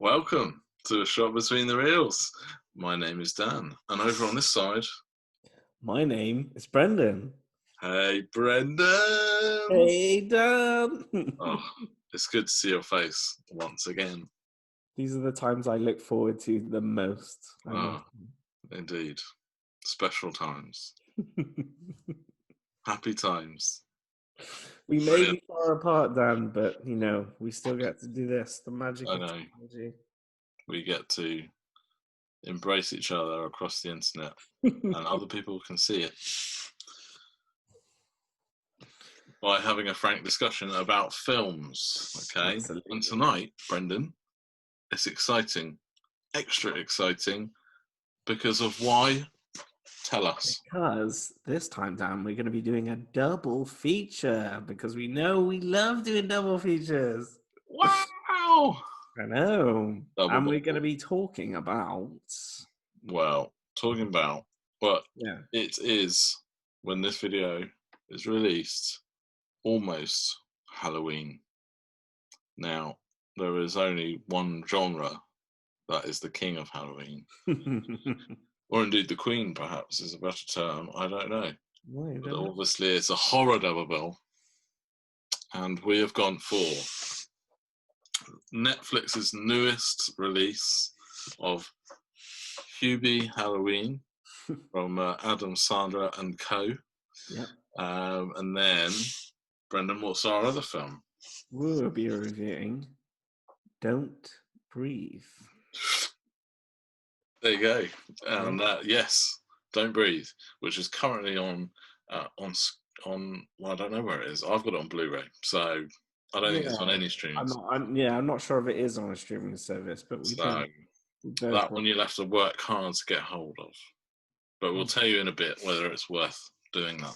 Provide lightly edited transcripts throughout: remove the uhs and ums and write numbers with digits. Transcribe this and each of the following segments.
Welcome to A Shot Between the Reels. My name is Dan, and over on this side, My name is Brendan. hey Brendan! Hey, Dan. Oh, it's good to see your face once again. These are the times I look forward to the most. Oh, indeed. Special times. Happy times. We may Brilliant. be far apart, Dan, but we still get to do this. The magic I of know. technology. We get to embrace each other across the internet, and other people can see it by having a frank discussion about films. Okay. Absolutely. And tonight, Brendan, it's exciting, extra exciting, because of why? Tell us. Because this time, Dan, we're going to be doing a double feature because we know we love doing double features. Wow! I know. Double And we're bubble. going to be talking about... Well, talking about, but Yeah. it is, when this video is released, almost Halloween. Now, there is only one genre that is the king of Halloween. Or indeed the queen, perhaps, is a better term. I don't know. But obviously it's a horror double bill. And we have gone for Netflix's newest release of Hubie Halloween from Adam Sandler and co. Yep. And then, Brendan, what's our other film? We'll be reviewing Don't Breathe. There you go. And yes, Don't Breathe, which is currently on. Well, I don't know where it is. I've got it on Blu-ray, so I don't think it's on any streaming. I'm not sure if it is on a streaming service, but that one you'll have to work hard to get hold of. But we'll tell you in a bit whether it's worth doing that.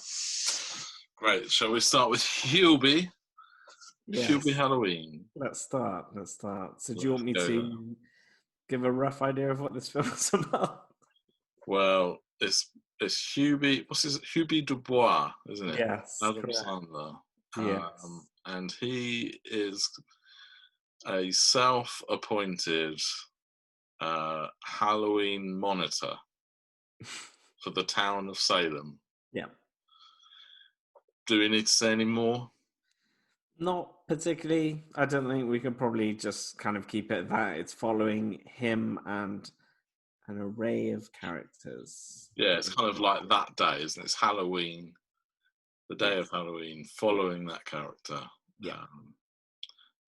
Great. Shall we start with Hubie? Yes. Hubie Halloween. Let's start. So do you want me to give a rough idea of what this film is about? Well, it's Hubie. What's his? Hubie Dubois, isn't it? Yes. Adam Sandler. Yes. And he is a self-appointed Halloween monitor for the town of Salem. Yeah. Do we need to say any more? Not particularly. I don't think we could probably just kind of keep it at that. It's following him and an array of characters. Yeah, it's kind of like that day, isn't it? It's Halloween, the day of Halloween, following that character. Yeah.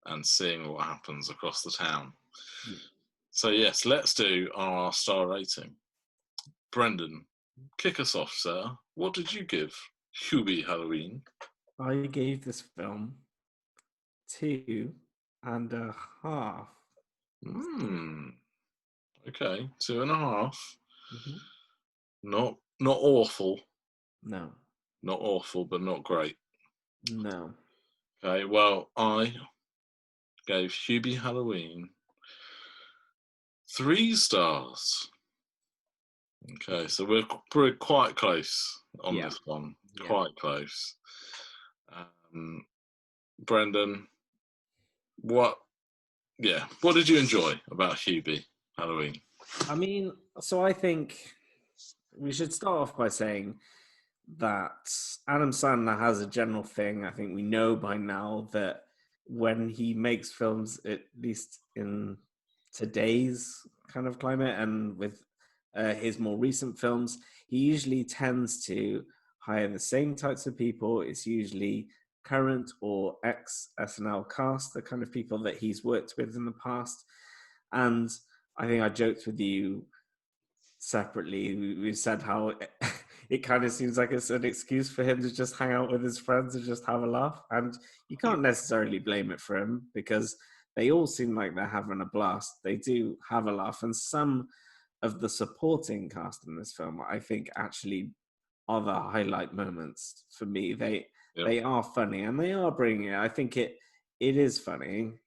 And seeing what happens across the town. Yeah. So yes, let's do our star rating. Brendan, kick us off, sir. What did you give Hubie Halloween? I gave this film 2.5. Okay, 2.5. Mm-hmm. Not awful. No. Not awful, but not great. No. Okay, well, I gave Hubie Halloween 3 stars. Okay, so we're quite close on this one. Yeah. Quite close. Brendan, what did you enjoy about Hubie Halloween? I mean, so I think we should start off by saying that Adam Sandler has a general thing. I think we know by now that when he makes films, at least in today's kind of climate and with his more recent films, he usually tends to hire the same types of people. It's usually current or ex-SNL cast, the kind of people that he's worked with in the past. And I think I joked with you separately. We said how it kind of seems like it's an excuse for him to just hang out with his friends and just have a laugh. And you can't necessarily blame it for him because they all seem like they're having a blast. They do have a laugh. And some of the supporting cast in this film, I think, actually are the highlight moments for me. They are funny and they are bringing it. I think it is funny.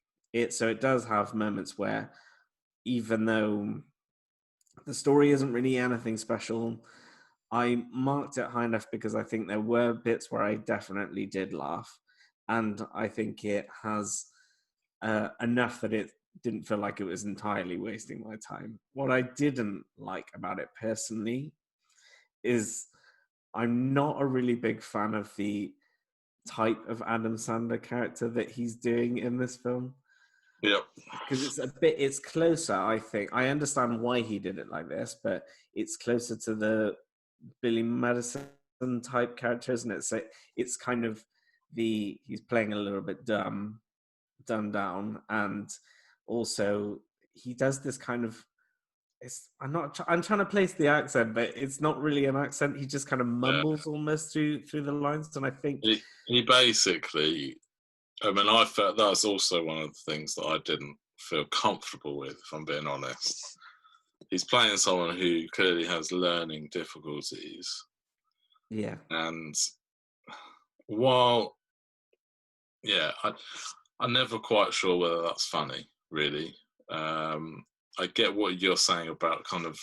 So it does have moments where, even though the story isn't really anything special, I marked it high enough because I think there were bits where I definitely did laugh. And I think it has enough that it didn't feel like it was entirely wasting my time. What I didn't like about it personally is I'm not a really big fan of the type of Adam Sandler character that he's doing in this film, Yep. because it's closer. I think I understand why he did it like this, but it's closer to the Billy Madison type character, isn't it? So it's kind of he's playing a little bit dumbed down, and also he does this kind of, I'm trying to place the accent, but it's not really an accent. He just kind of Yeah. mumbles almost through the lines, and I think He basically, I mean, I felt that's also one of the things that I didn't feel comfortable with, if I'm being honest. He's playing someone who clearly has learning difficulties, yeah, and while I'm never quite sure whether that's funny, really. I get what you're saying about kind of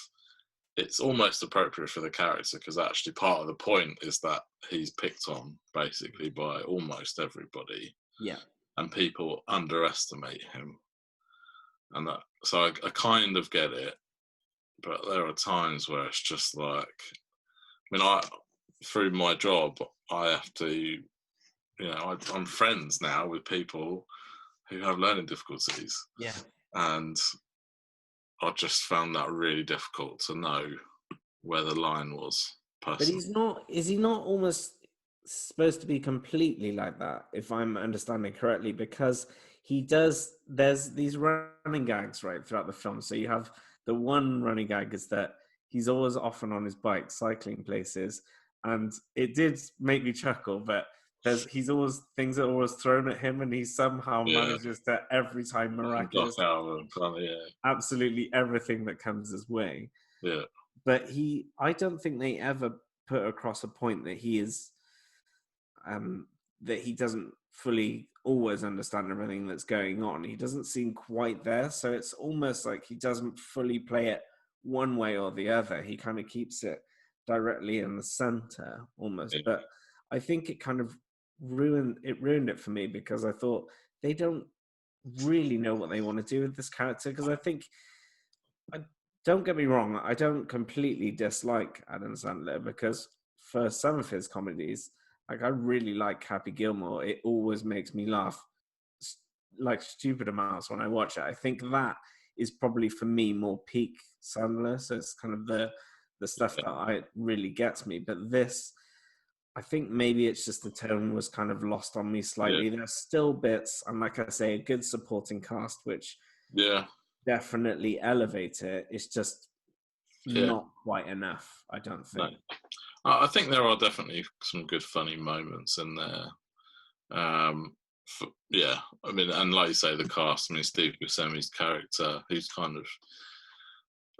it's almost appropriate for the character because actually part of the point is that he's picked on basically by almost everybody yeah. and people underestimate him. And so I kind of get it, but there are times where it's just like, I mean, through my job, I have to, I'm friends now with people who have learning difficulties. Yeah. And I just found that really difficult to know where the line was But personally. he's not. Is he not almost supposed to be completely like that? If I'm understanding correctly, because he does. There's these running gags right throughout the film. So you have the one running gag is that he's always often on his bike cycling places, and it did make me chuckle. But he's always things are always thrown at him, and he somehow Yeah, manages to every time duck miraculously out of kind of, absolutely everything that comes his way. yeah, But I don't think they ever put across a point that he is that he doesn't fully always understand everything that's going on. He doesn't seem quite there, so it's almost like he doesn't fully play it one way or the other. He kind of keeps it directly in the center almost. yeah, But I think it kind of ruined it for me, because I thought they don't really know what they want to do with this character. Because I think, don't get me wrong, I don't completely dislike Adam Sandler, because for some of his comedies, like I really like Happy Gilmore. It always makes me laugh like stupid amounts when I watch it. I think that is probably for me more peak Sandler. So it's kind of the stuff that I really gets me. But this, I think maybe it's just the tone was kind of lost on me slightly. yeah, There's still bits, and like I say, a good supporting cast, which yeah, definitely elevate it. It's just yeah. not quite enough, I don't No, think. I think there are definitely some good funny moments in there. Yeah, I mean, and like you say, the cast. I mean, Steve Buscemi's character, who's kind of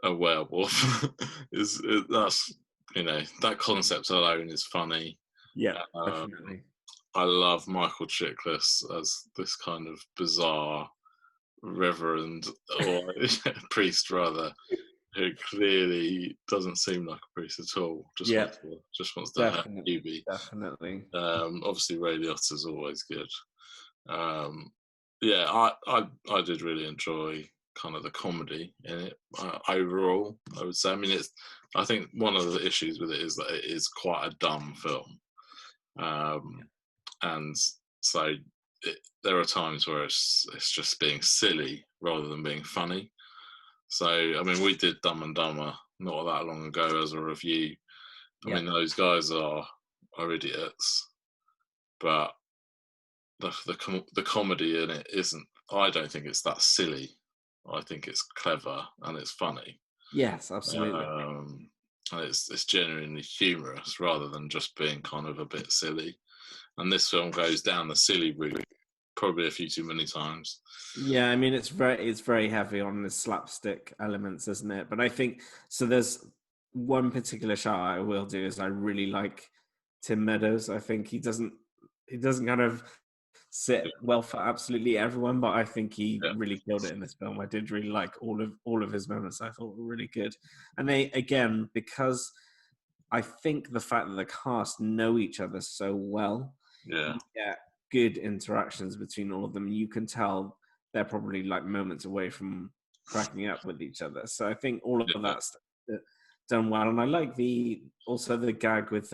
a werewolf, that's that concept alone is funny. Yeah, Um, definitely. I love Michael Chiklis as this kind of bizarre reverend or priest rather, who clearly doesn't seem like a priest at all. Yeah, Just wants to hurt definitely, Hubie. definitely. Obviously, Ray Liotta's always good. Um, yeah, I did really enjoy kind of the comedy in it overall. I would say. I mean, I think one of the issues with it is that it is quite a dumb film, and so there are times where it's just being silly rather than being funny. So, I mean, we did Dumb and Dumber not that long ago as a review. I Yeah, mean, those guys are idiots, but the comedy in it isn't. I don't think it's that silly. I think it's clever and it's funny, yes, absolutely. and it's genuinely humorous rather than just being kind of a bit silly. And this film goes down the silly route probably a few too many times. Yeah, I mean it's very heavy on the slapstick elements, isn't it? But I think so. There's one particular shout I will do is I really like Tim Meadows. I think he doesn't kind of sit well for absolutely everyone, but I think he Yeah, really killed it in this film. I did really like all of his moments. I thought were really good, and they again, because I think the fact that the cast know each other so well, yeah, you get good interactions between all of them. You can tell they're probably like moments away from cracking up with each other. So I think all of Yeah, that's done well, and I like also the gag with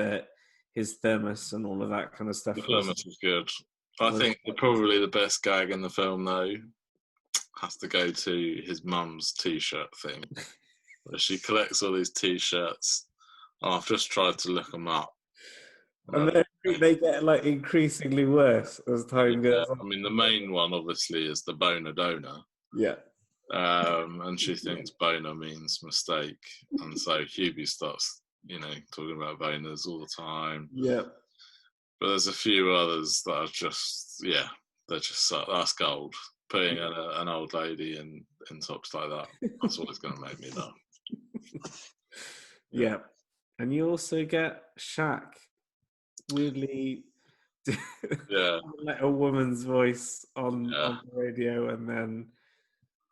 his thermos and all of that kind of the stuff thermos was good. I was think probably the best gag in the film, though, has to go to his mum's T-shirt thing, where she collects all these T-shirts. Oh, I've just tried to look them up. and then they get like increasingly worse as time Yeah, goes on. I mean, the main one obviously is the boner donor. Yeah. And she thinks boner means mistake. And so Hubie starts, talking about boners all the time. Yeah. But there's a few others that are just, they're just, that's gold. Putting an old lady in tops like that, that's always going to make me laugh. Yeah. And you also get Shaq weirdly like a woman's voice on the radio, and then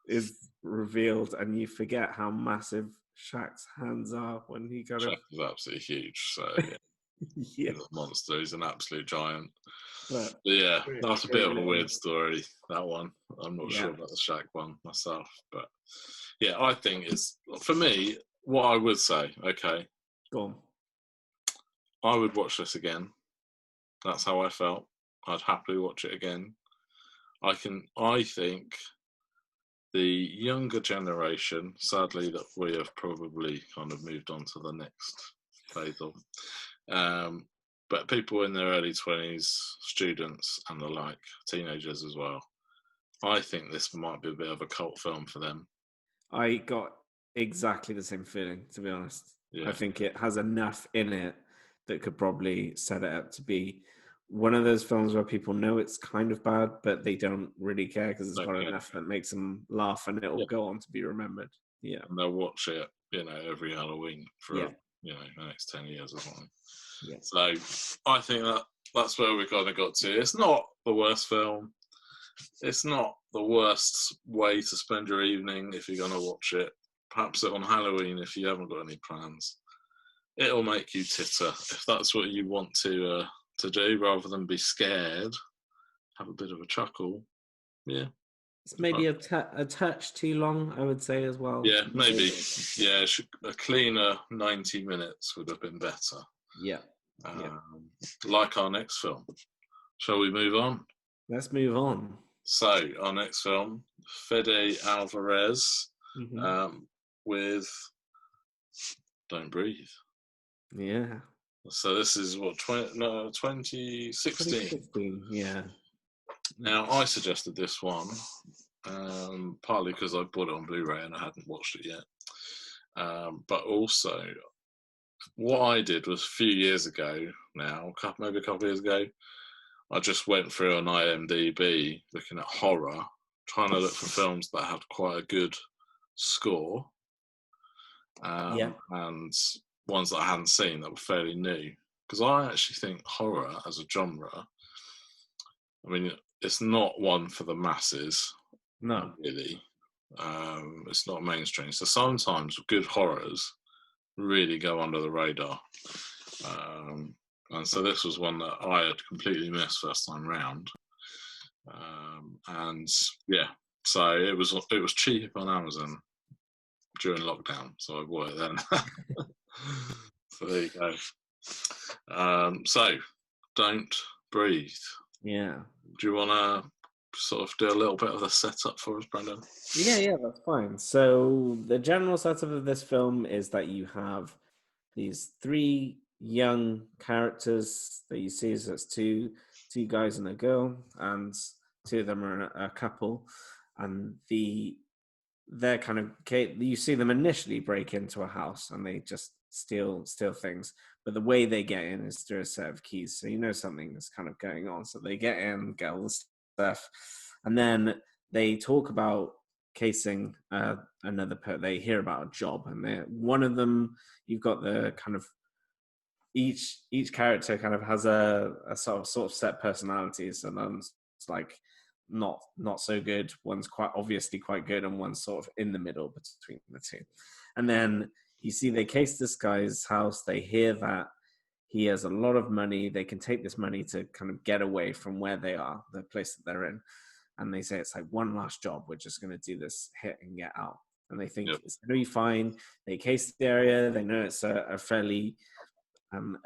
is revealed, and you forget how massive Shaq's hands are when he kind Shaq of is absolutely huge. So yeah, he's a monster. He's an absolute giant. but Yeah, that's a bit of a little. weird story, that one. I'm not sure about the Shaq one myself. But yeah, I think it's, for me, what I would say, okay, Go on. I would watch this again. That's how I felt. I'd happily watch it again. I think the younger generation, sadly, that we have probably kind of moved on to the next phase of, but people in their early 20s, students and the like, teenagers as well, I think this might be a bit of a cult film for them. I got exactly the same feeling, to be honest. Yeah. I think it has enough in it that could probably set it up to be one of those films where people know it's kind of bad, but they don't really care because it's got enough that makes them laugh, and it will go on to be remembered. Yeah. And they'll watch it, every Halloween for, the next 10 years or something. Yeah. So I think that's where we kind of got to. It's not the worst film. It's not the worst way to spend your evening if you're going to watch it. Perhaps it on Halloween if you haven't got any plans. It'll make you titter if that's what you want to do, rather than be scared. Have a bit of a chuckle. Yeah. It's maybe a touch too long, I would say, as well. Yeah, maybe. Yeah, a cleaner 90 minutes would have been better. Yeah. Like our next film. Shall we move on? Let's move on. So, our next film, Fede Alvarez, with Don't Breathe. Yeah. So this is what, 2016? 2016, yeah. Now, I suggested this one, partly because I bought it on Blu-ray and I hadn't watched it yet. But also, what I did was a few years ago now, maybe a couple of years ago, I just went through on IMDb looking at horror, trying to look for films that had quite a good score, and ones that I hadn't seen that were fairly new. Because I actually think horror as a genre, I mean, it's not one for the masses. No. Really. It's not mainstream. So sometimes good horrors really go under the radar. And so this was one that I had completely missed first time round. And yeah, so it was cheap on Amazon during lockdown, so I bought it then. So there you go. So Don't Breathe. Yeah. Do you want to sort of do a little bit of the setup for us, Brendan? Yeah, that's fine. So the general setup of this film is that you have these three young characters that you see as two guys and a girl, and two of them are a couple, and they're kind of, you see them initially break into a house and they just steal things, but the way they get in is through a set of keys, so you know something is kind of going on. So they get in, get all the stuff, and then they talk about casing they hear about a job, and one of them, you've got the kind of each character kind of has a sort of set personalities, and one's like not so good, one's quite obviously quite good, and one's sort of in the middle between the two. And then you see they case this guy's house, they hear that he has a lot of money, they can take this money to kind of get away from where they are, the place that they're in. and they say it's like one last job. We're just going to do this hit and get out. And they think Yep. it's going to be fine. They case the area. They know it's a fairly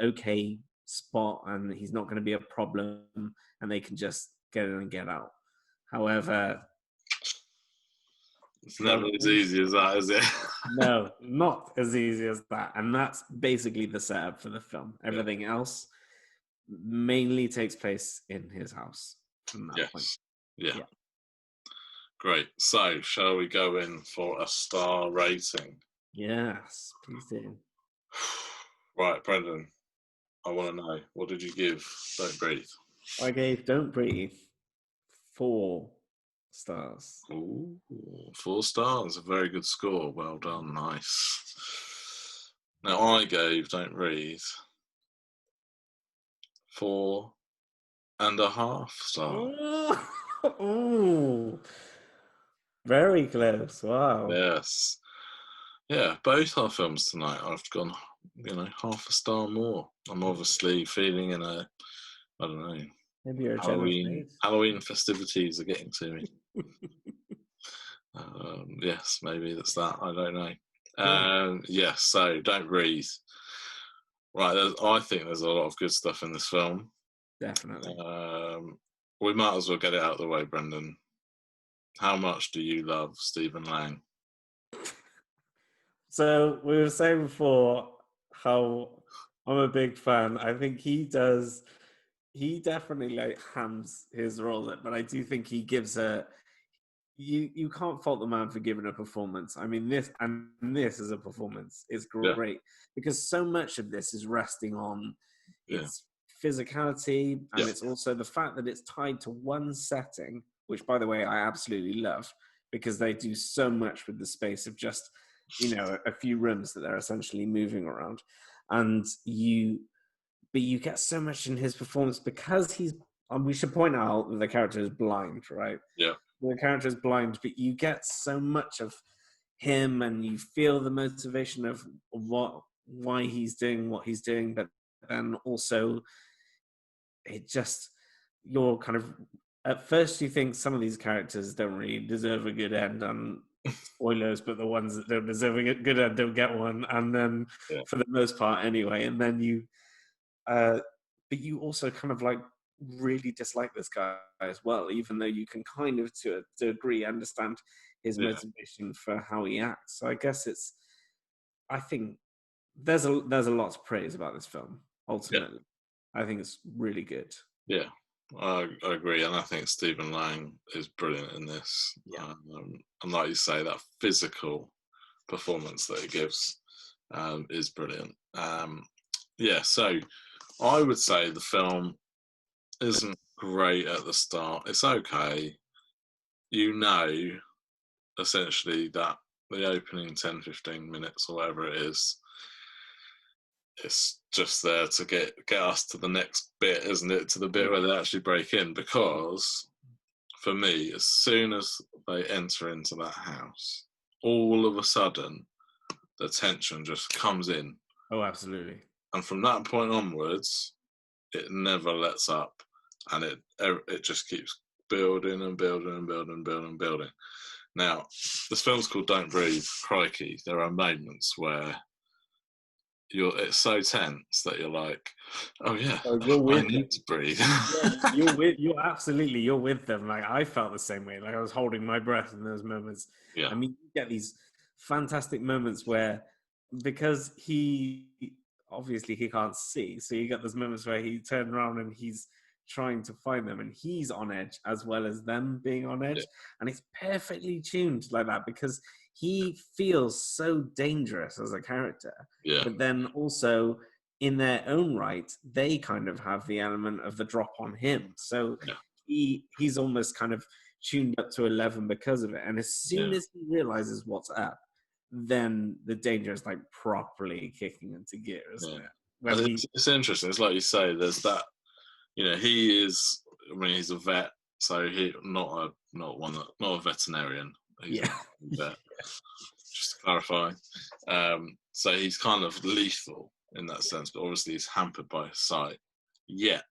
okay spot, and he's not going to be a problem, and they can just get in and get out. However, It's never as easy as that, is it? no, not as easy as that. And that's basically the setup for the film. Everything else mainly takes place in his house from that point. Yeah. Great. So, shall we go in for a star rating? Yes, please do. Right, Brendan, I want to know, what did you give Don't Breathe? I gave Don't Breathe 4 stars. Ooh, 4 stars, a very good score. Well done, nice. Now, I gave Don't Breathe 4.5 stars. Ooh, very close. Wow. Yes. Yeah, both our films tonight, I've gone, half a star more. I'm obviously feeling in a, I don't know, Maybe you're a generous maid. Halloween festivities are getting to me. Yes, maybe that's that. I don't know. Yes, so Don't Breathe. Right, I think there's a lot of good stuff in this film. Definitely. We might as well get it out of the way, Brendan. How much do you love Stephen Lang? So we were saying before how I'm a big fan. I think he definitely like hams his role, but I do think he gives you can't fault the man for giving a performance. I mean, this is a performance. It's great because so much of this is resting on its physicality, and it's also the fact that it's tied to one setting, which, by the way, I absolutely love because they do so much with the space of just a few rooms that they're essentially moving around, but you get so much in his performance because we should point out that the character is blind, right? Yeah. The character is blind, but you get so much of him, and you feel the motivation of why he's doing what he's doing, but then also you're kind of, at first you think some of these characters don't really deserve a good end, and spoilers, but the ones that don't deserve a good end don't get one, and then for the most part anyway, and then but you also kind of like really dislike this guy as well, even though you can kind of to a degree understand his motivation for how he acts. So I guess I think there's a lot to praise about this film. Ultimately, I think it's really good. Yeah, I agree, and I think Stephen Lang is brilliant in this. And like you say, that physical performance that he gives is brilliant. So I would say the film isn't great at the start. It's okay. Essentially that the opening 10-15 minutes or whatever it is, it's just there to get us to the next bit, isn't it? To the bit where they actually break in. Because for me, as soon as they enter into that house, all of a sudden the tension just comes in. Oh, absolutely. And from that point onwards, it never lets up, and it just keeps building and building and building and building and building. Now, this film's called Don't Breathe. Crikey, there are moments where it's so tense that you're like, oh yeah, I need to breathe. you're absolutely, you're with them. Like, I felt the same way. Like, I was holding my breath in those moments. Yeah. I mean, you get these fantastic moments where, because he can't see, so you get those moments where he turned around and he's trying to find them, and he's on edge as well as them being on edge, and it's perfectly tuned like that because he feels so dangerous as a character, but then also in their own right they kind of have the element of the drop on him, so he's almost kind of tuned up to 11 because of it, and as soon as he realizes what's up, then the danger is like properly kicking into gear, isn't it? It's interesting. It's like you say, there's that, he is, he's a vet, so he not a veterinarian. He's a vet. Just to clarify. So he's kind of lethal in that sense, but obviously he's hampered by his sight. Yet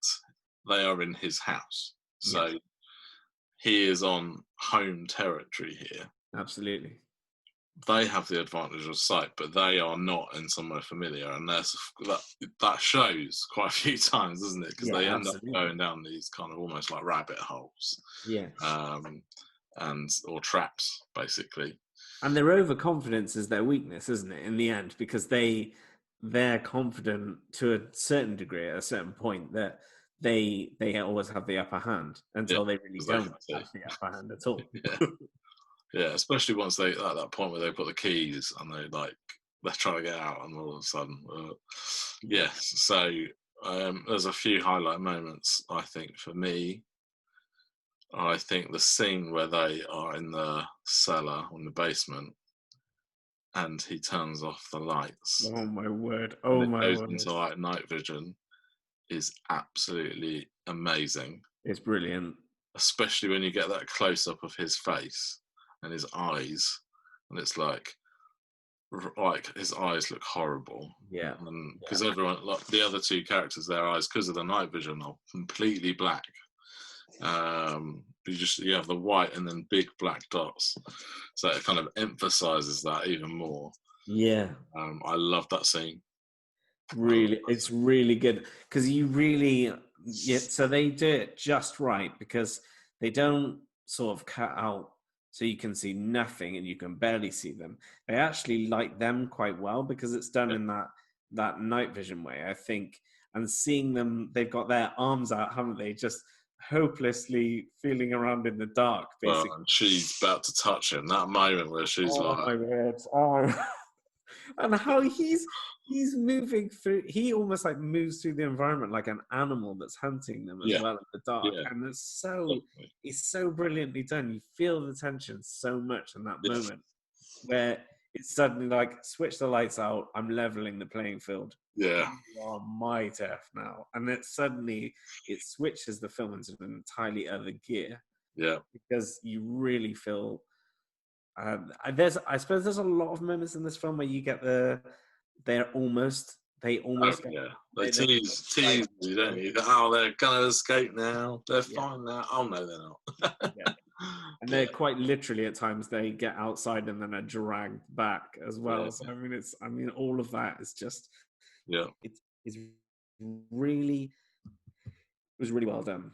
they are in his house. So he is on home territory here. Absolutely. They have the advantage of sight, but they are not in somewhere familiar, and that shows quite a few times, doesn't it? Because Yeah, they end up absolutely. going down these kind of almost like rabbit holes, Yeah. or traps, basically. And their overconfidence is their weakness, isn't it? In the end, because they're confident to a certain degree at a certain point that they always have the upper hand Yeah, until they really 'cause don't have the upper hand at all. yeah, yeah. Especially once they at that point where they put the keys and they're trying to get out, and all of a sudden, yes. So there's a few highlight moments. I think for me, I think the scene where they are in the cellar in the basement, and he turns off the lights, Oh my word! and Oh it my goes word! into like night vision, is absolutely amazing. It's brilliant. Especially when you get that close up of his face and his eyes, and it's like his eyes look horrible. Yeah, And yeah, because everyone, like the other two characters, their eyes, because of the night vision, are completely black. You have the white and then big black dots, so it kind of emphasizes that even more. yeah. I love that scene. Really, it's really good because you really, yeah. So they do it just right because they don't sort of cut out so you can see nothing and you can barely see them. They actually light them quite well because it's done Yeah. in that night vision way, I think. And seeing them, they've got their arms out, haven't they? Just hopelessly feeling around in the dark, Well, basically. and she's about to touch him. That moment where she's Oh like, my word! Oh, and how he's moving through. He almost like moves through the environment like an animal that's hunting them as yeah, well in the dark, yeah, and definitely. it's so brilliantly done. You feel the tension so much in that Yeah, moment where it's suddenly like switch the lights out. I'm leveling the playing field. yeah, You are my turf now, and it suddenly it switches the film into an entirely other gear yeah. because you really feel I suppose there's a lot of moments in this film where you get they Oh almost get yeah, they they tease you, don't you? Oh, they're gonna escape now. They're yeah, fine now. Oh no, they're not. yeah, and Yeah, they're quite literally at times they get outside and then are dragged back as yeah, well. So I mean all of that is just yeah, it's really it was really well done.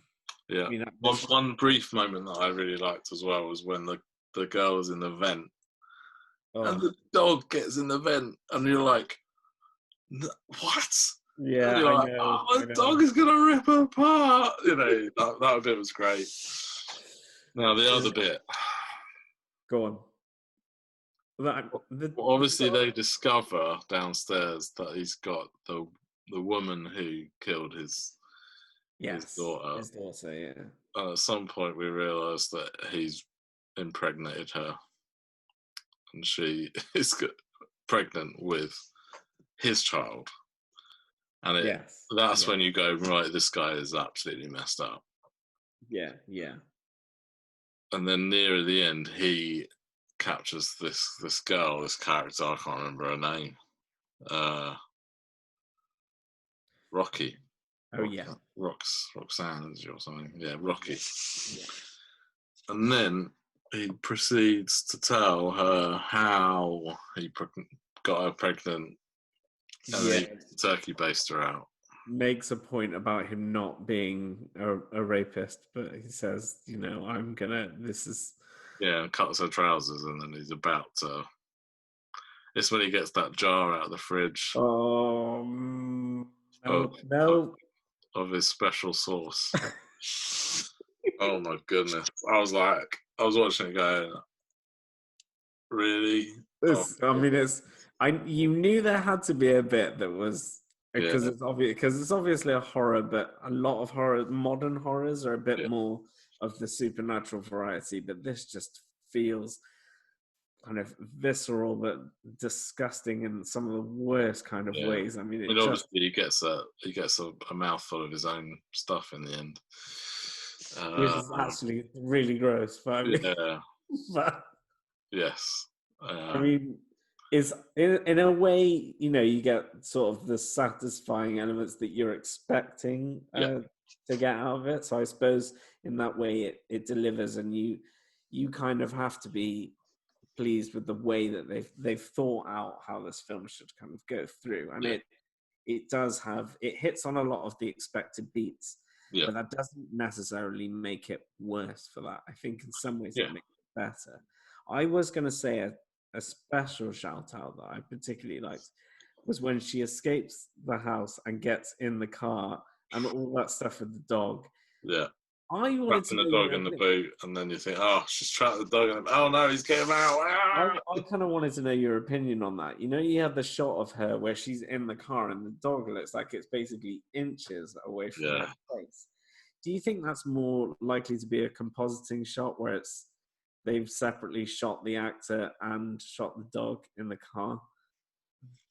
yeah. I mean One brief moment that I really liked as well was when the girl was in the vent and oh the dog gets in the vent, and you're like, what? And yeah, you're like, oh, I the know. dog is gonna rip her apart. You know, that bit was great. Now the other bit. Go on. That, Well, obviously, they discover downstairs that he's got the woman who killed his yes, daughter. his daughter, yeah. And at some point, we realise that he's impregnated her, and she is pregnant with his child. And Yes. that's Yeah. when you go, right, this guy is absolutely messed up. Yeah. Yeah. And then near the end, he captures this girl, this character. I can't remember her name. Uh, Rocky. Oh yeah. Roxanne or something. Yeah, Rocky. Yeah. And then he proceeds to tell her how he got her pregnant, and then Yeah. he turkey based her out. Makes a point about him not being a rapist, but he says, you know, I'm gonna. This is. Yeah, and cuts her trousers, and then he's about to. It's when he gets that jar out of the fridge Oh of, no, no. of his special sauce. Oh my goodness! I was watching it going, really? Oh, I mean, it's. You knew there had to be a bit that was yeah, because it's obvious because it's obviously a horror, but a lot of modern horrors are a bit yeah, more of the supernatural variety. But this just feels kind of visceral but disgusting in some of the worst kind of yeah. ways. I mean, I mean, it just obviously, he gets a mouthful of his own stuff in the end. which is actually really gross. But I mean, Yeah, but, yes, I mean, is in a way, you know, you get sort of the satisfying elements that you're expecting yeah, to get out of it. So I suppose in that way it delivers, and you kind of have to be pleased with the way that they've thought out how this film should kind of go through. And Yeah, it does have, it hits on a lot of the expected beats, yeah, but that doesn't necessarily make it worse for that. I think in some ways yeah. it makes it better. I was going to say a special shout out that I particularly liked was when she escapes the house and gets in the car and all that stuff with the dog. Yeah. I wanted to Trapping know the dog your in the opinion. boot, and then you think, oh, she's trapped the dog in the oh no, he's getting out. Ah! I kind of wanted to know your opinion on that. You know, you have the shot of her where she's in the car and the dog looks like it's basically inches away from her Yeah. face. Do you think that's more likely to be a compositing shot where it's they've separately shot the actor and shot the dog in the car?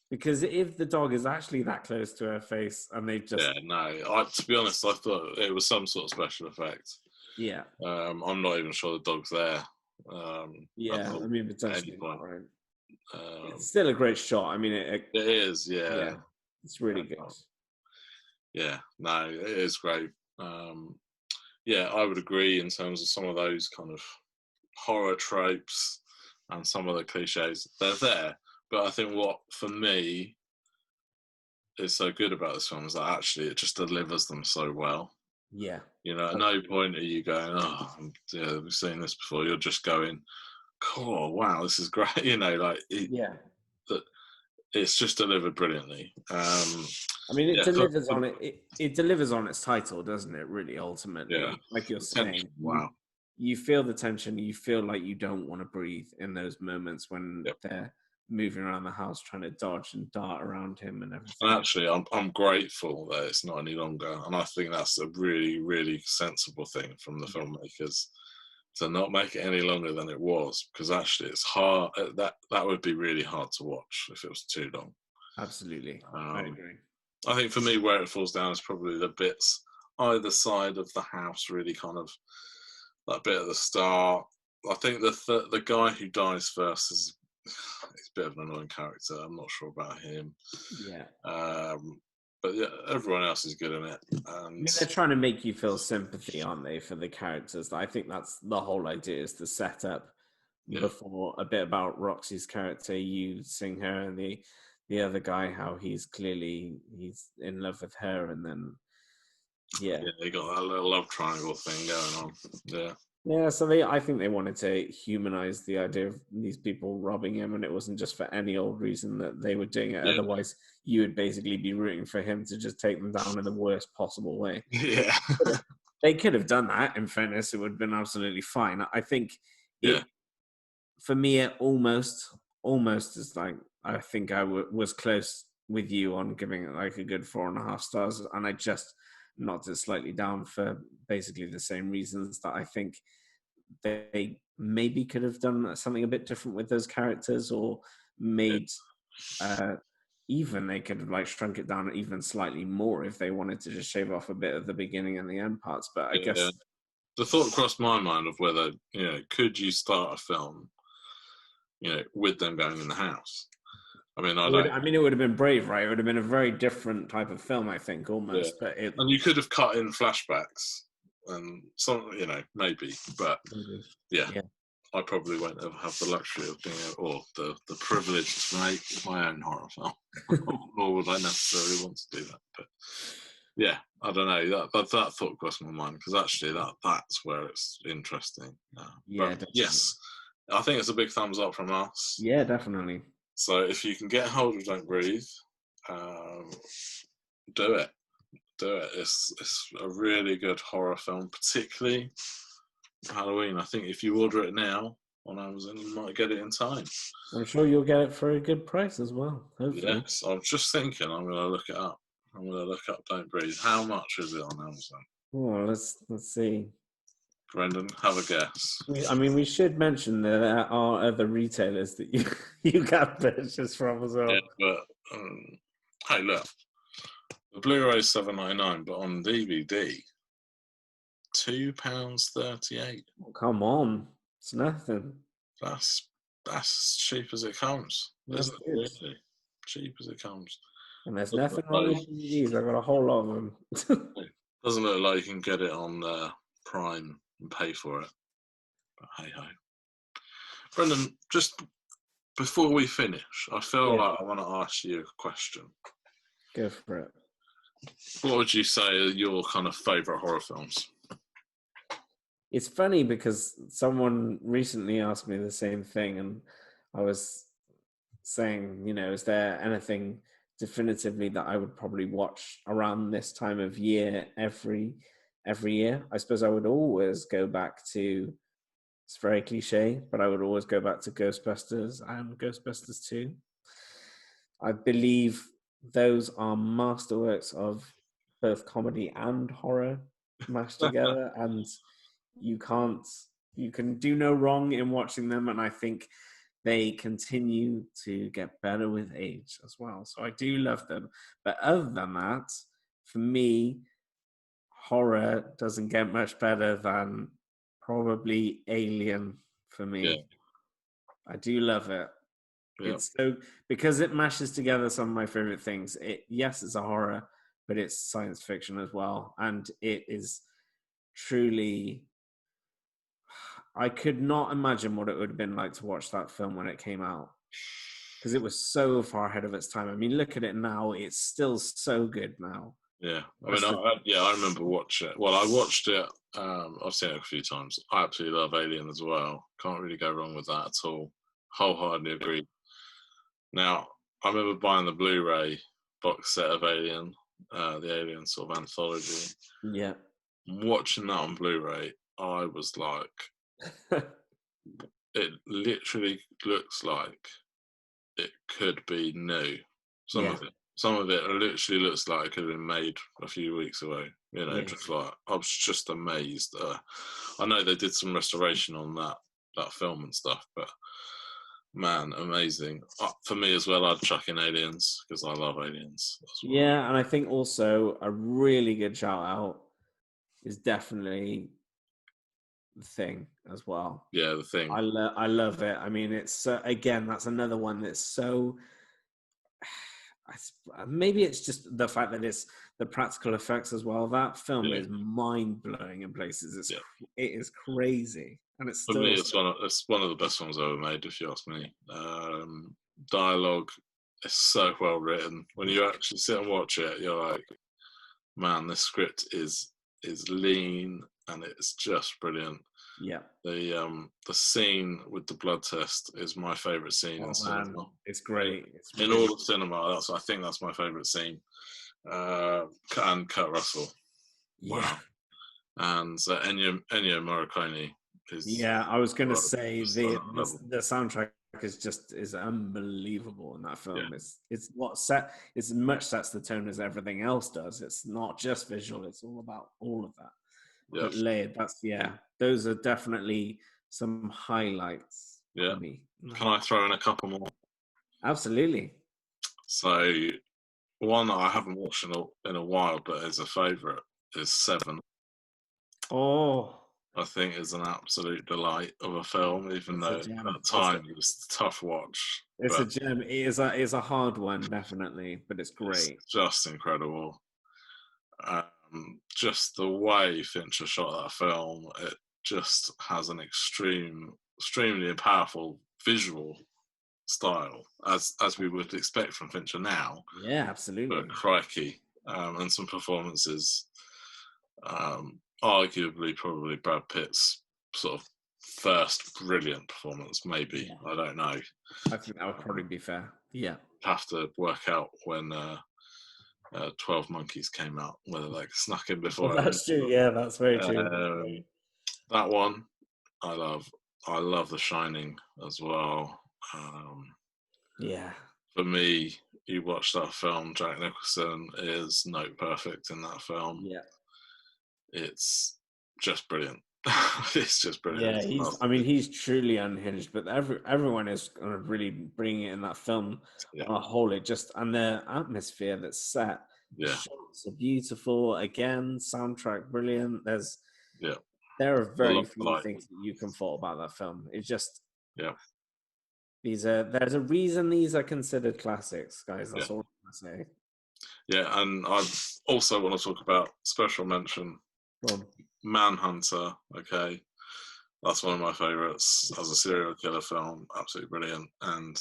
Because if the dog is actually that close to her face and they've just Yeah, no. To be honest, I thought it was some sort of special effect. yeah I'm not even sure the dog's there. At yeah, I all, mean at any potentially not, point. right? It's Um, still a great shot. I mean, it is, yeah, yeah. it's really good. Yeah, no, it is great. Yeah, I would agree in terms of some of those kind of horror tropes and some of the cliches. They're there, but I think what for me is so good about this film is that actually it just delivers them so well. Yeah, You know, at no point are you going, "Oh, yeah, we've seen this before." You're just going, "Cool, wow, this is great." You know, like yeah. it's just delivered brilliantly. I mean, it Yeah, delivers on it. It delivers on its title, doesn't it? Really, yeah, ultimately, like you're the saying, tension. Wow. you feel the tension. You feel like you don't want to breathe in those moments when Yep. they're moving around the house trying to dodge and dart around him and And everything. actually, I'm grateful that it's not any longer, and I think that's a really, really sensible thing from the Yeah, filmmakers to not make it any longer than it was, because actually, it's hard. That would be really hard to watch if it was too long. absolutely, I Um, agree. I think for me, where it falls down is probably the bits either side of the house, really kind of that bit at the start. I think the guy who dies first is he's a bit of an annoying character. I'm not sure about him. Yeah, But yeah, everyone else is good in it. I And mean, they're trying to make you feel sympathy, aren't they, for the characters? I think that's the whole idea: is the setup yeah, before a bit about Roxy's character, you seeing her and the other guy, how he's clearly he's in love with her, and then yeah, yeah, they got that little love triangle thing going on. Yeah, yeah. So I think they wanted to humanize the idea of these people robbing him, and it wasn't just for any old reason that they were doing it. yeah, Otherwise, you would basically be rooting for him to just take them down in the worst possible way. yeah, They could have done that. In fairness, it would have been absolutely fine. I think yeah, it for me, it almost is like I think was close with you on giving it like a good 4.5 stars, and I just knocked it slightly down for basically the same reasons that I think they maybe could have done something a bit different with those characters, or yeah. made even they could have like shrunk it down even slightly more if they wanted to just shave off a bit of the beginning and the end parts. But I Yeah. guess The thought crossed my mind of whether could you start a film, with them going in the house. I mean, I don't. I mean, it would have been brave, right? It would have been a very different type of film, I think, Yeah, almost. But it, and you could have cut in flashbacks and some, maybe, but maybe, yeah, yeah, I probably won't ever have the luxury of being, or the privilege to make my own horror film, nor would I necessarily want to do that. But yeah, I don't know. That thought crossed my mind because actually that's where it's interesting. yeah, But definitely, yes, I think it's a big thumbs up from us. yeah, definitely. So if you can get hold of Don't Breathe, um, do it. Do it. It's a really good horror film, particularly Halloween. I think if you order it now on Amazon, you might get it in time. I'm sure you'll get it for a good price as well. Hopefully. Yes, I'm just thinking I'm going to look it up. I'm going to look up Don't Breathe. How much is it on Amazon? Oh, let's see. Brendan, have a guess. I mean, we should mention that there are other retailers that you you can purchase from as Yeah, well. but hey, look, the Blu-ray is $7.99, but on DVD, £2.38. Oh, come on, it's nothing. That's as cheap as it comes, That's isn't it? good. Really cheap as it comes. And there's Look at nothing wrong with those. DVDs. I got a whole lot of them. Doesn't look like you can get it on Prime and pay for it. But hey ho. Brendan, just before we finish, I feel Yeah, like I want to ask you a question. go for it. What would you say are your kind of favourite horror films? It's funny because someone recently asked me the same thing, and I was saying, is there anything definitively that I would probably watch around this time of year every year? I suppose I would always go back to, it's very cliche, but I would always go back to Ghostbusters and Ghostbusters 2. I believe those are masterworks of both comedy and horror mashed together, and you can do no wrong in watching them, and I think they continue to get better with age as well. So I do love them. But other than that, for me, horror doesn't get much better than probably Alien for Yeah, me. I do love it. yeah, It's so, because it mashes together some of my favorite things. Yes, it's a horror, but it's science fiction as well. And it is truly, I could not imagine what it would have been like to watch that film when it came out, because it was so far ahead of its time. I mean, look at it now; it's still so good now. yeah. I mean, Just the, I remember watching it. Well, I watched it. I've seen it a few times. I absolutely love Alien as well. Can't really go wrong with that at all. Wholeheartedly agree. Now, I remember buying the Blu-ray box set of Alien, the Alien sort of anthology. yeah, Watching that on Blu-ray, I was like, it literally looks like it could be new. Some yeah, of it literally looks like it could have been made a few weeks ago. yeah. Just like I was just amazed. I know they did some restoration on that film and stuff, but man, amazing. For me as well, I'd chuck in Aliens because I love Aliens as well. Yeah, and I think also a really good shout out is definitely The Thing as well. Yeah, The Thing. I love it. I mean, it's again, that's another one that's so. Maybe it's just the fact that it's the practical effects as well. That film Yeah, is mind blowing in places. yeah. It is crazy, and it's For me, still it's one of the best films ever made, if you ask me. Dialogue is so well written. When you actually sit and watch it, you're like, man, this script is lean and it's just brilliant. yeah. The scene with the blood test is my favourite scene in Oh man, cinema. it's great. It's In really all of cinema, I think that's my favourite scene. And Kurt Russell, yeah. wow, and Ennio Morricone is Yeah, I was going to say just on the, that the level. the soundtrack is unbelievable in that Yeah, film. It's much sets the tone as everything else does. It's not just visual; it's all about all of that. yeah, But layered, those are definitely some highlights yeah. for me. Can I throw in a couple more? Absolutely. So one that I haven't watched in a while, but is a favourite, is Seven. Oh, I think is an absolute delight of a film, even it's a though gem. at time it was a tough watch. It's a But gem. It is a hard one, definitely, but it's it's great. just incredible. Just the way Fincher shot that film, it just has an extremely powerful visual style, as we would expect from Fincher now. Yeah, But absolutely. crikey, and some performances. Arguably, probably Brad Pitt's sort of first brilliant performance. Maybe, Yeah, I don't know. I think that would probably be fair. Yeah. Have to work out when 12 Monkeys came out, whether they snuck in Well, before. that's true. Yeah, that's very true. Um, that one, I love. I love The Shining as well. Yeah. For me, you watch that film, Jack Nicholson is note perfect in that film. Yeah. It's just brilliant. It's just brilliant. Yeah, It's a I mean, masterpiece. he's truly unhinged, but everyone is kind of really bringing it in that film Yeah, on a whole. It just, and the atmosphere that's set, the yeah, shots are beautiful. Again, soundtrack brilliant. yeah. There are A very lot few like, things that you can fault about that film. It's just yeah, there's a reason these are considered classics, guys. yeah. That's all I'm gonna say. Yeah, and I also want to talk about special mention Go on. Manhunter. Okay, that's one of my favourites as a serial killer film. Absolutely brilliant, and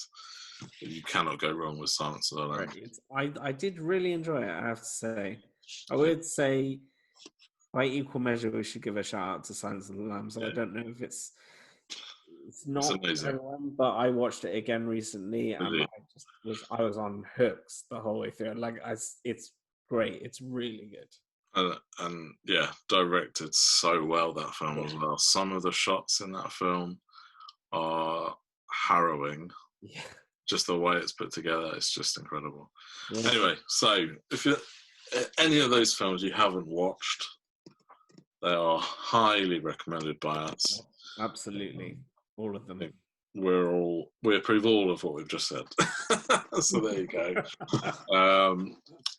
you cannot go wrong with Silence of the Lambs. I did really enjoy it, I have to say. I would say by equal measure we should give a shout out to Silence of the Lambs. Yeah, I don't know if it's it's not amazing. everyone, but I watched it again recently and Really. I was on hooks the whole way through. Like it's great. It's really good. And yeah, directed so well, that film Yeah. as well. Some of the shots in that film are harrowing. Yeah. Just the way it's put together, it's just incredible. Yeah. Anyway, so if you any of those films you haven't watched, they are highly recommended by us. Absolutely. All of them. We approve all of what we've just said. So there you go.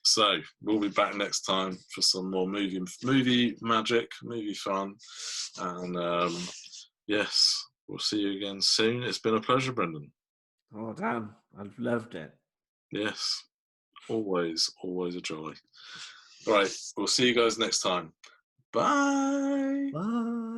So we'll be back next time for some more movie magic, movie fun, and yes, we'll see you again soon. It's been a pleasure, Brendan. Oh damn. I've loved it. Yes, always a joy. All right, we'll see you guys next time. Bye. Bye.